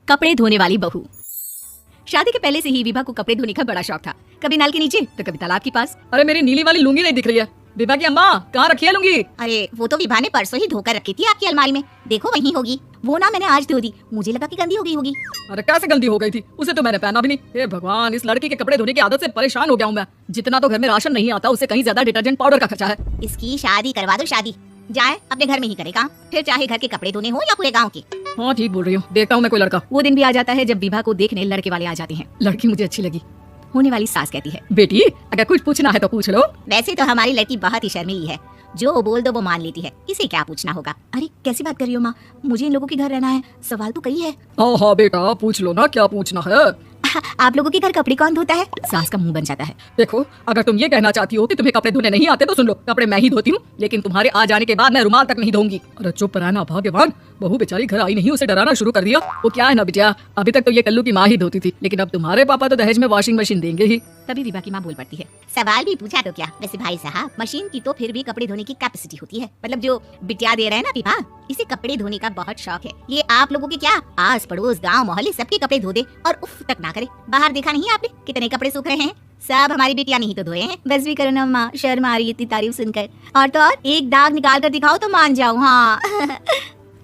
कपड़े धोने वाली बहू। शादी के पहले से ही विभा को कपड़े धोने का बड़ा शौक था, कभी नल के नीचे तो कभी तालाब के पास। अरे मेरी नीली वाली लुंगी नहीं दिख रही है। विभा की अम्मा कहाँ रखी है लुंगी? अरे वो तो विभा ने परसों ही धोकर रखी थी आपकी अलमारी में, देखो वहीं होगी। वो ना मैंने आज धो दी, मुझे लगा कि गंदी हो गई होगी। अरे कैसे गंदी हो गई थी? उसे तो मैंने पहना भी नहीं। हे भगवान, इस लड़की के कपड़े धोने की आदत से परेशान हो गया हूँ मैं। जितना तो घर में राशन नहीं आता, उससे कहीं ज्यादा डिटर्जेंट पाउडर का खर्चा है। इसकी शादी करवा दो, शादी जाए अपने घर में ही करे काम, फिर चाहे घर के कपड़े धोने हो या पूरे गाँव के। हाँ ठीक बोल रही हूँ, देखता हूँ मैं कोई लड़का। वो दिन भी आ जाता है जब विभा को देखने लड़के वाले आ जाते हैं। लड़की मुझे अच्छी लगी। होने वाली सास कहती है, बेटी अगर कुछ पूछना है तो पूछ लो। वैसे तो हमारी लड़की बहुत ही शर्मीली है, जो बोल दो वो मान लेती है, इसे क्या पूछना होगा। अरे कैसी बात कर रही हो माँ, मुझे इन लोगों के घर रहना है, सवाल तो कई है। हाँ बेटा पूछ लो ना, क्या पूछना है। आप लोगों के घर कपड़े कौन धोता है? सास का मुंह बन जाता है। देखो अगर तुम ये कहना चाहती हो कि तुम्हें कपड़े धोने नहीं आते तो सुन लो, कपड़े मैं ही धोती हूँ, लेकिन तुम्हारे आ जाने के बाद मैं रुमाल तक नहीं धोऊंगी। अरे चुप रहना भगवान, बहू बेचारी घर आई नहीं, उसे डराना शुरू कर दिया। वो क्या है ना बिटिया, अभी तक तो ये कल्लू की माँ ही धोती थी, लेकिन अब तुम्हारे पापा तो दहेज में वॉशिंग मशीन देंगे ही। तभी विभा की माँ बोल पड़ती है, सवाल भी पूछा तो क्या। वैसे भाई साहब, मशीन की तो फिर भी कपड़े धोने की कैपेसिटी होती है, मतलब जो बिटिया दे रहे हैं ना विभा, इसे कपड़े धोने का बहुत शौक है। ये आप लोगों के क्या आस पड़ोस गांव मोहल्ले सबके कपड़े धो दे और उफ तक ना करे। बाहर देखा नहीं आपने कितने कपड़े सूख रहे हैं? सब हमारी बिटिया नहीं तो धोए हैं। बस भी करो ना माँ, शर्म आ रही है इतनी तारीफ सुनकर। और तो और एक दाग निकाल कर दिखाओ तो मान जाओ। हाँ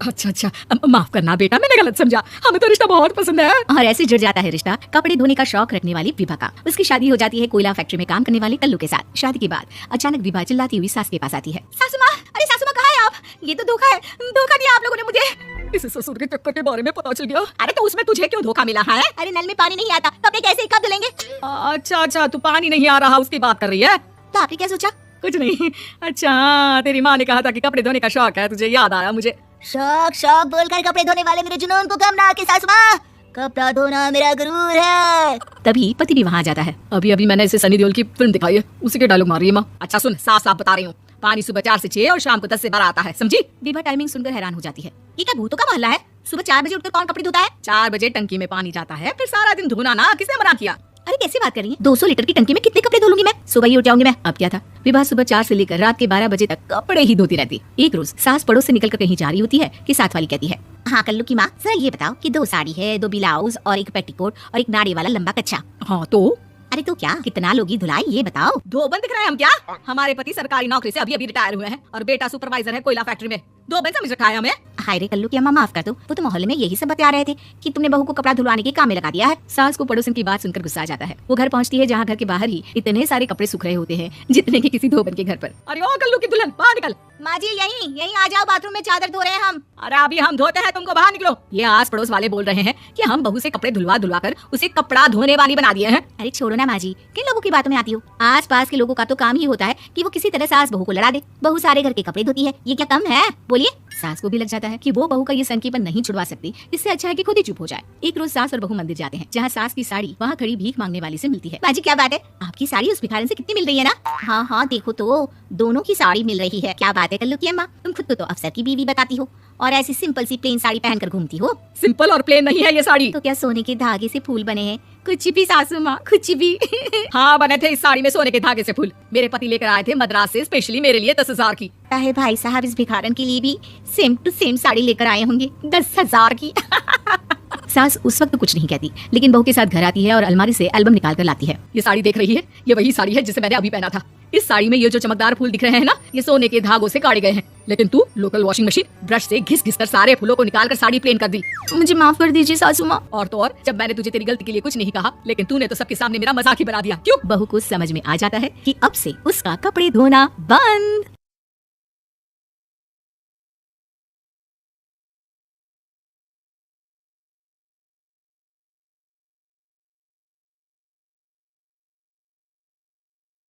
अच्छा माफ करना बेटा, मैंने गलत समझा, हमें तो रिश्ता बहुत पसंद है। और ऐसे जुड़ जाता है रिश्ता कपड़े धोने का शौक रखने वाली विभा का। उसकी शादी हो जाती है कोयला फैक्ट्री में काम करने वाले कल्लू के साथ। शादी के बाद अचानक विभा चिल्लाती हुई सास के पास आती है, सासू माँ, अरे सासू माँ कहाँ है आप? ये तो धोखा है, धोखा दिया आप लोगों ने मुझे। इस ससुर के चक्कर के बारे में पता चल गया। अरे तो उसमें तुझे क्यों धोखा मिला है? अरे नल में पानी नहीं आता, कपड़े कैसे कब धुलेंगे? अच्छा तू पानी नहीं आ रहा उसकी बात कर रही है? तो आपने क्या सोचा? कुछ नहीं। अच्छा तेरी माँ ने कहा था कि कपड़े धोने का शौक है, तुझे याद आया मुझे। शौक बोलकर कपड़े धोने वाले मेरे जुनून को कम ना आके सासू माँ, कपड़ा धोना मेरा गुरूर है। तभी पति भी वहाँ जाता है। अभी मैंने इसे सनी देओल की फिल्म दिखाई है, उसी के डायलॉग मार रही है माँ। अच्छा सुन, साफ बता रही हूँ, पानी सुबह 4 से 6 और शाम को 10 से 12 आता है, समझी? विभा टाइमिंग सुनकर हैरान हो जाती है, ये क्या भूतों का मोहल्ला है? सुबह 4 बजे उठकर कौन कपड़े धोता है? 4 बजे टंकी में पानी जाता है, फिर सारा दिन धोना ना, किसने मना किया? अरे कैसी बात कर रही है? 200 लीटर की टंकी में कितने कपड़े धो लूंगी मैं? सुबह ही उठ जाऊंगी मैं। अब क्या था, विभा सुबह 4 से लेकर रात के 12 बजे तक कपड़े ही धोती रहती। एक रोज सास पड़ोस से निकलकर कहीं जा रही होती है कि साथ वाली कहती है, हाँ कल्लू की माँ, सर ये बताओ कि 2 साड़ी है, 2 ब्लाउज और एक पेटीकोट और एक नाड़ी वाला लंबा कच्छा। हाँ तो? अरे तो क्या, कितना लोगी धुलाई ये बताओ। धोबन दिख रहे हैं हम क्या? हमारे पति सरकारी नौकरी से अभी रिटायर हुए हैं और बेटा सुपरवाइजर है कोयला फैक्ट्री में। धोबन समझ रखा है हमें? हाय रे कल्लू की अम्मा, माफ कर दो, वो तो मोहल्ले में यही सब बता रहे थे कि तुमने बहू को कपड़ा धुलवाने के काम में लगा दिया है। सास को पड़ोसन की बात सुनकर गुस्सा आ जाता है। वो घर पहुंचती है जहाँ घर के बाहर ही इतने सारे कपड़े सूख रहे होते हैं जितने की किसी धोबन के घर पर। अरे ओ कल्लू की दुल्हन, बाहर निकल। माँ जी यही आ जाओ, बाथरूम में चादर धो रहे हैं हम। अरे अभी हम धोते हैं, तुमको बाहर निकलो। ये आस पड़ोस वाले बोल रहे हैं कि हम बहू से कपड़े धुलवा कर उसे कपड़ा धोने वाली बना दिए हैं। अरे छोड़ो ना माँ जी, किन लोगों की बातों में आती हो? आस पास के लोगों का तो काम ही होता है कि वो किसी तरह सास बहू को लड़ा दे। बहू सारे घर के कपड़े धोती है, ये क्या कम है? बोलिए। सास को भी लग जाता है कि वो बहू का ये संकीपन नहीं छुड़वा सकती, इससे अच्छा है कि खुद ही चुप हो जाए। एक रोज सास और बहू मंदिर जाते हैं, जहाँ सास की साड़ी वहाँ खड़ी भीख मांगने वाली से मिलती है। बाजी क्या बात है, आपकी साड़ी उस भिखारन से कितनी मिल रही है ना? हाँ देखो तो दोनों की साड़ी मिल रही है। क्या बात है कल्लू की अम्मा, तुम खुद को तो अफसर की बीवी बताती हो और ऐसी सिंपल सी प्लेन साड़ी पहनकर घूमती हो। सिंपल और प्लेन नहीं है ये साड़ी। तो क्या सोने के धागे से फूल बने हैं? कुछ भी सासू माँ, कुछ भी। हाँ बने थे इस साड़ी में सोने के धागे से फूल। मेरे पति लेकर आए थे मद्रास से स्पेशली मेरे लिए 10,000 की। भाई साहब इस भिखारन के लिए भी सेम टू सेम साड़ी लेकर आए होंगे 10,000 की। सास उस वक्त कुछ नहीं कहती, लेकिन बहू के साथ घर आती है और अलमारी से एल्बम निकाल कर लाती है। ये साड़ी देख रही है, ये वही साड़ी है जिसे मैंने अभी पहना था। इस साड़ी में ये जो चमकदार फूल दिख रहे हैं ना, ये सोने के धागों से काटे गए हैं, लेकिन तू लोकल वॉशिंग मशीन ब्रश से घिस कर सारे फूलों को निकाल कर साड़ी प्लेन कर दी। मुझे माफ कर दीजिए सासू माँ। और तो और, जब मैंने तुझे तेरी गलती के लिए कुछ नहीं कहा, लेकिन तूने तो सबके सामने मेरा मजाक ही बना दिया। क्यों? बहू को समझ में आ जाता है कि अब से उसका कपड़े धोना बंद।